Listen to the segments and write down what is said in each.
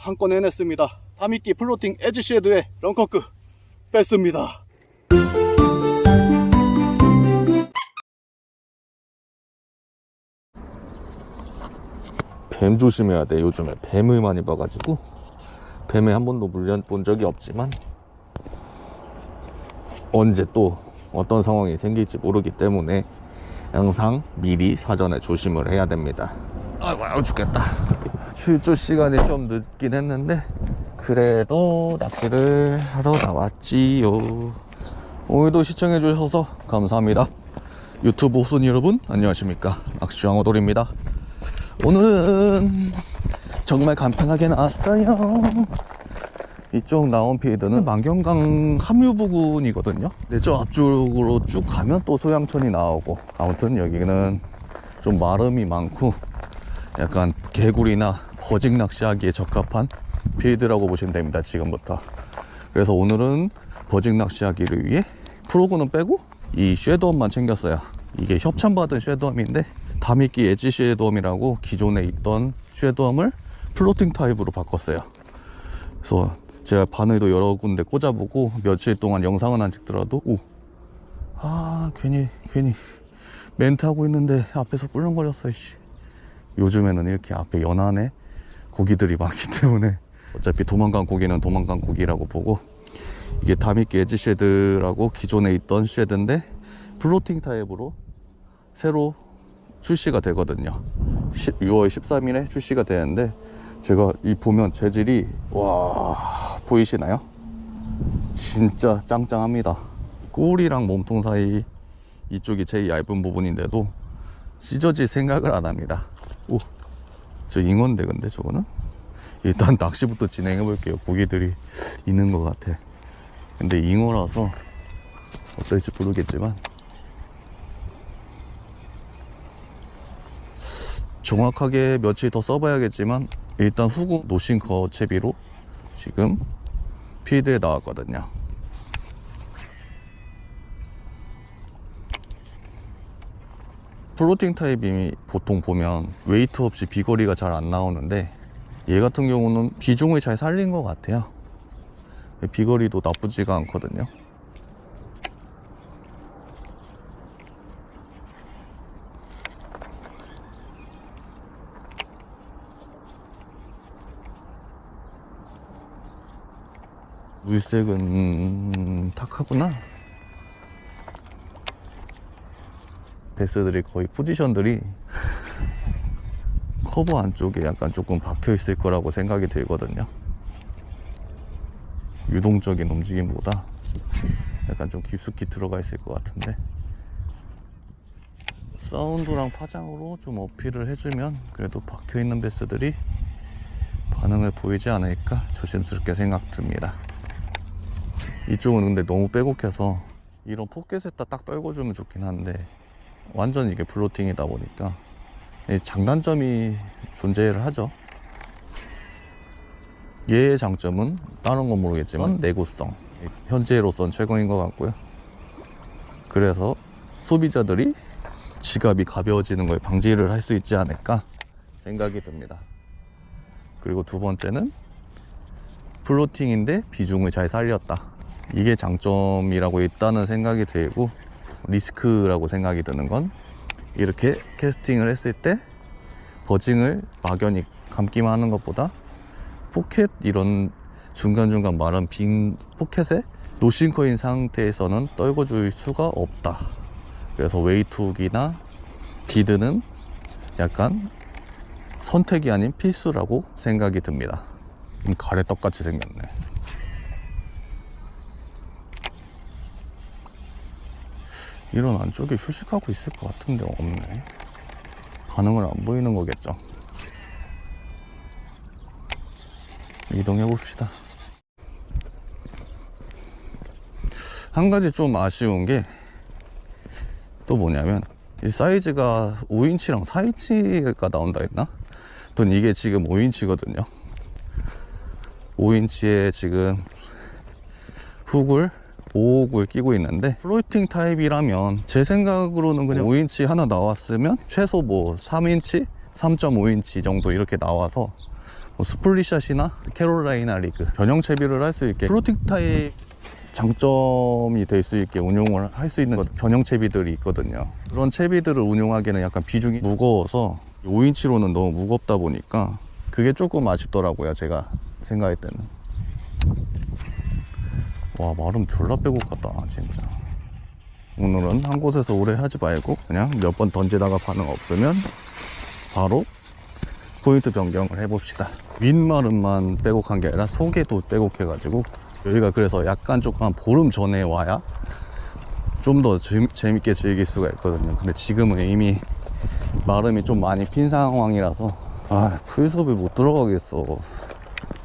한 건 해냈습니다. 다미끼 플로팅 에지 쉐드의 런커크 뺐습니다. 뱀 조심해야 돼. 요즘에 뱀을 많이 봐가지고 뱀에 한 번도 물려본 적이 없지만 언제 또 어떤 상황이 생길지 모르기 때문에 항상 미리 사전에 조심을 해야 됩니다. 아이고 죽겠다. 출조 시간이 좀 늦긴 했는데 그래도 낚시를 하러 나왔지요. 오늘도 시청해 주셔서 감사합니다. 유튜브 호순이 여러분 안녕하십니까. 낚시왕어돌입니다. 오늘은 정말 간편하게 나왔어요. 이쪽 나온 피드는 만경강 함유 부근이거든요. 근데 저 앞쪽으로 쭉 가면 또 소양천이 나오고, 아무튼 여기는 좀 마름이 많고 약간 개구리나 버직 낚시하기에 적합한 피드라고 보시면 됩니다. 지금부터. 그래서 오늘은 버직 낚시하기를 위해 프로그는 빼고 이 쉐도엄만 챙겼어요. 이게 협찬받은 쉐도엄인데 다미끼 엣지 쉐도엄이라고 기존에 있던 쉐도엄을 플로팅 타입으로 바꿨어요. 그래서 제가 바늘도 여러 군데 꽂아보고 며칠 동안 영상은 안 찍더라도 괜히 멘트하고 있는데 앞에서 꿀렁거렸어요. 요즘에는 이렇게 앞에 연안에 고기들이 많기 때문에 어차피 도망간 고기는 도망간 고기라고 보고, 이게 다미끼 엣지 쉐드라고 기존에 있던 쉐드인데 플로팅 타입으로 새로 출시가 되거든요. 6월 13일에 출시가 되는데, 제가 이 보면 재질이 와 보이시나요? 진짜 짱짱합니다. 꼬리랑 몸통 사이 이쪽이 제일 얇은 부분인데도 찢어질 생각을 안 합니다. 오, 저 잉어인데 근데 저거는? 일단 낚시부터 진행해 볼게요. 고기들이 있는 것 같아. 근데 잉어라서 어떨지 모르겠지만 정확하게 며칠 더 써봐야겠지만 일단 후궁 노싱커 채비로 지금 피드에 나왔거든요. 플로팅 타입이 보통 보면 웨이트 없이 비거리가 잘 안 나오는데 얘 같은 경우는 비중을 잘 살린 것 같아요. 비거리도 나쁘지가 않거든요. 물색은 탁하구나. 베스들이 거의 포지션들이 커버 안쪽에 약간 조금 박혀 있을 거라고 생각이 들거든요. 유동적인 움직임보다 약간 좀 깊숙이 들어가 있을 것 같은데, 사운드랑 파장으로 좀 어필을 해주면 그래도 박혀 있는 베스들이 반응을 보이지 않을까 조심스럽게 생각됩니다. 이쪽은 근데 너무 빼곡해서 이런 포켓에다 딱 떨궈주면 좋긴 한데 완전 이게 플로팅이다 보니까 장단점이 존재를 하죠. 얘의 장점은 다른 건 모르겠지만 내구성, 현재로선 최고인 것 같고요. 그래서 소비자들이 지갑이 가벼워지는 걸 방지를 할 수 있지 않을까 생각이 듭니다. 그리고 두 번째는 플로팅인데 비중을 잘 살렸다. 이게 장점이라고 일단은 생각이 들고, 리스크라고 생각이 드는 건 이렇게 캐스팅을 했을 때 버징을 막연히 감기만 하는 것보다 포켓 이런 중간중간 마른 빈 포켓에 노싱커인 상태에서는 떨궈줄 수가 없다. 그래서 웨이트훅이나 비드는 약간 선택이 아닌 필수라고 생각이 듭니다. 가래떡같이 생겼네. 이런 안쪽에 휴식하고 있을 것 같은데 없네. 반응을 안 보이는 거겠죠. 이동해 봅시다. 한 가지 좀 아쉬운 게 또 뭐냐면 이 사이즈가 5인치랑 4인치가 나온다 했나? 또 이게 지금 5인치거든요 5인치에 지금 훅을 5옥을 끼고 있는데, 플로팅 타입이라면 제 생각으로는 그냥 5인치 하나 나왔으면 최소 뭐 3인치? 3.5인치 정도 이렇게 나와서 스플릿샷이나 캐롤라이나 리그 전용 채비를 할 수 있게 플로팅 타입 장점이 될 수 있게 운용을 할 수 있는 전용 채비들이 있거든요. 그런 채비들을 운용하기에는 약간 비중이 무거워서 5인치로는 너무 무겁다 보니까 그게 조금 아쉽더라고요, 제가 생각할 때는. 와, 마름 졸라 빼곡하다 진짜. 오늘은 한 곳에서 오래 하지 말고 그냥 몇 번 던지다가 반응 없으면 바로 포인트 변경을 해봅시다. 윗마름만 빼곡한 게 아니라 속에도 빼곡해가지고 여기가 그래서 약간 조금 한 보름 전에 와야 좀 더 재밌게 즐길 수가 있거든요. 근데 지금은 이미 마름이 좀 많이 핀 상황이라서 풀숲을 못 들어가겠어.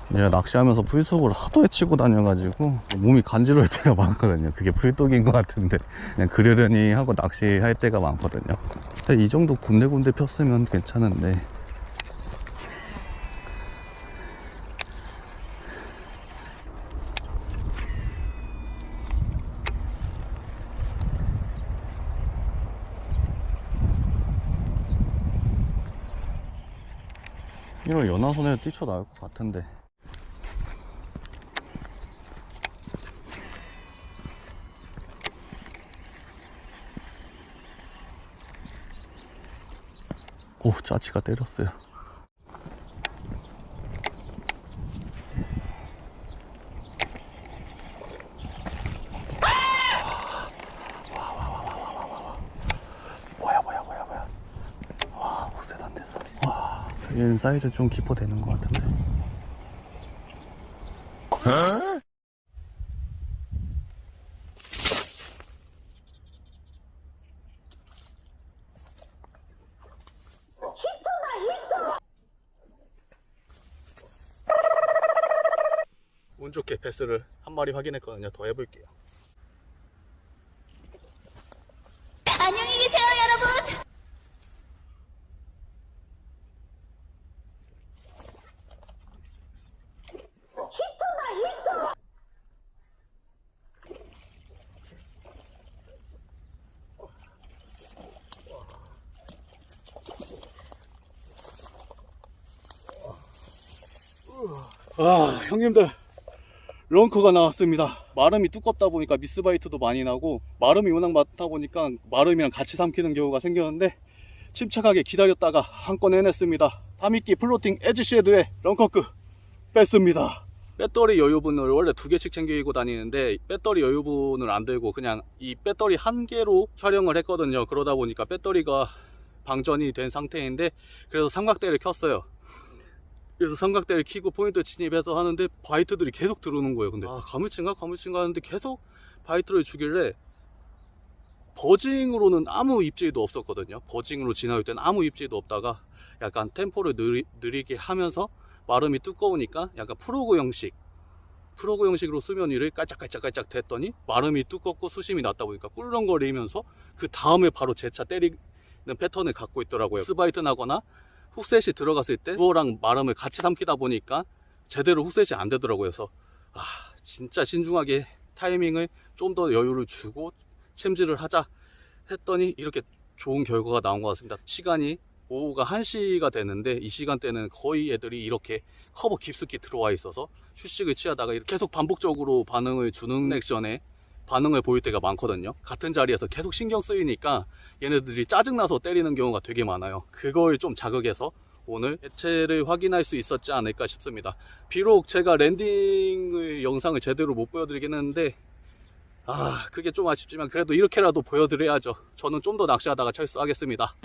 내가 낚시하면서 풀숲을 하도 헤치고 다녀가지고 몸이 간지러울 때가 많거든요. 그게 풀독인 것 같은데 그냥 그러려니 하고 낚시할 때가 많거든요. 근데 이 정도 군데군데 폈으면 괜찮은데 이런 연화선에 뛰쳐나올 것 같은데. 오, 짜치가 때렸어요. 뭐야. 와, 후세단데 소리. 와, 얘는 사이즈 좀 깊어되는 것 같은데. 운 좋게 베스를 한 마리 확인했거든요. 더 해볼게요. 안녕히 계세요, 여러분. 형님들, 런커가 나왔습니다. 마름이 두껍다 보니까 미스바이트도 많이 나고, 마름이 워낙 많다 보니까 마름이랑 같이 삼키는 경우가 생겼는데 침착하게 기다렸다가 한 건 해냈습니다. 파미끼 플로팅 에지쉐드의 런커급 뺐습니다. 배터리 여유분을 원래 2개씩 챙기고 다니는데 배터리 여유분을 안 들고 그냥 이 배터리 한 개로 촬영을 했거든요. 그러다 보니까 배터리가 방전이 된 상태인데, 그래서 삼각대를 켰어요. 그래서 삼각대를 켜고 포인트 진입해서 하는데 바이트들이 계속 들어오는 거예요. 근데 가물친가 하는데 계속 바이트를 주길래, 버징으로는 아무 입질도 없었거든요. 버징으로 지나올 때는 아무 입질도 없다가 약간 템포를 느리게 하면서 마름이 두꺼우니까 약간 프로그 형식으로 수면 위를 깔짝깔짝 됐더니 마름이 두껍고 수심이 낮다 보니까 꿀렁거리면서 그 다음에 바로 재차 때리는 패턴을 갖고 있더라고요. 스바이트 나거나 훅셋이 들어갔을 때 부어랑 마름을 같이 삼키다 보니까 제대로 훅셋이 안 되더라고요. 그래서 진짜 신중하게 타이밍을 좀 더 여유를 주고 챔질을 하자 했더니 이렇게 좋은 결과가 나온 것 같습니다. 시간이 오후가 1시가 되는데 이 시간대는 거의 애들이 이렇게 커버 깊숙이 들어와 있어서 휴식을 취하다가 계속 반복적으로 반응을 주는 액션에 반응을 보일 때가 많거든요. 같은 자리에서 계속 신경 쓰이니까 얘네들이 짜증나서 때리는 경우가 되게 많아요. 그걸 좀 자극해서 오늘 해체를 확인할 수 있었지 않을까 싶습니다. 비록 제가 랜딩 영상을 제대로 못 보여드리긴 했는데 그게 좀 아쉽지만 그래도 이렇게라도 보여드려야죠. 저는 좀 더 낚시하다가 철수하겠습니다.